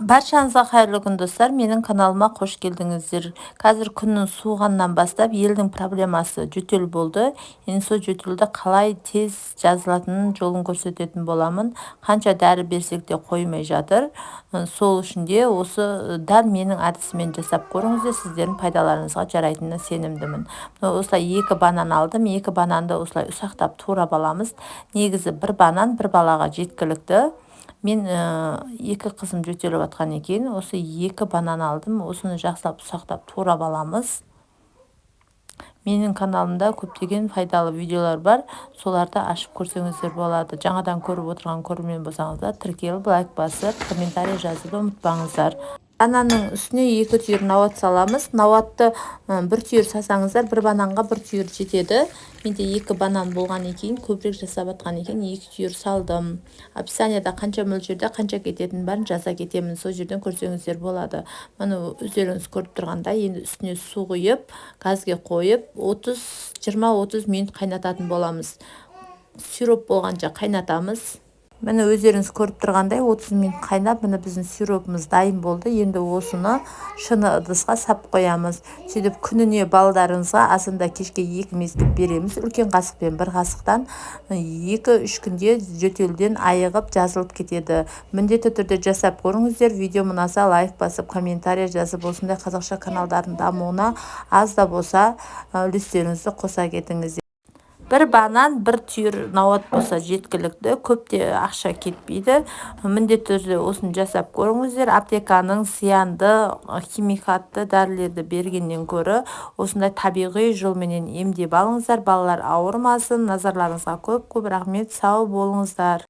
Баршаңызға қайырлы күн достар, менің каналыма қош келдіңіздер. Қазір күннің суығаннан бастап елдің проблемасы жөтел болды. Енді сол жөтелді қалай тез жазылатынын жолын көрсететін боламын. Қанша дәрі берсек те қоймай жатыр. Сол үшін де осы дәл менің әдісімен жасап көріңіздер, сіздердің пайдаларыңызға жарайтынына сенімдімін. Осылай 2 банан алдым. 2 бананды осылай ұсақтап турап аламыз. Негізі бір банан бір балаға жеткілікті. Мен 2 қызым жөтеліп жатқан екен. Осы 2 банан алдым. Осыны жақсылап ұсақтап турап аламыз. Менің каналымда көптеген пайдалы видеолар бар. Соларды ашып көрсеңіздер болады. Жаңадан көріп отырған көрермен болсаңыздар, тіркеліп, лайк басып, комментарий жазып ұмытпаңыздар. Бананның үстіне 2 түйір науат саламыз. Науатты 1 түйір сасаңыздар, 1 бананға 1 түйір жетеді. Менде 2 банан болған екен, көбірек жасап жатқан екен, 2 түйір салдым. Описанияда қанша мөлшерде қанша кететінін бәрін жаза кетемін. Сол жерден көрсеңіздер болады. Мұны өздеріңіз көріп тұрғанда, енді үстіне су құйып, газге қойып, 20-30 минут қайнататын боламыз. Сироп болғанша қайнатамыз. Міне өздеріңіз көріп тұрғандай 30 минут қайнап, міне біздің сиропымыз дайын болды. Енді осыны шыны ыдысқа сап қоямыз. Сөйтіп күніне балдарыңызға асында кешке 2 мезгіл береміз. Үлкен қасықпен 1 қасықтан 2-3 күнде жөтелден айығып жазылып кетеді. Міндетті түрде жасап көріңіздер. Видео ұнаса лайк басып, комментарий жазып, осындай қазақша каналдардың дамуына аз да болса үлестеріңізді қоса кетіңіздер. 1 банан 1 түйір науат болса жеткілікті, көп те ақша кетпейді. Міндетті түрде осыны жасап көріңіздер. Аптеканың зиянды химикатты дәрілерді бергеннен көрі осындай табиғи жолменен емдеп алыңыздар. Балалар ауырмасын. Назарларыңызға көп рахмет. Сау болыңыздар.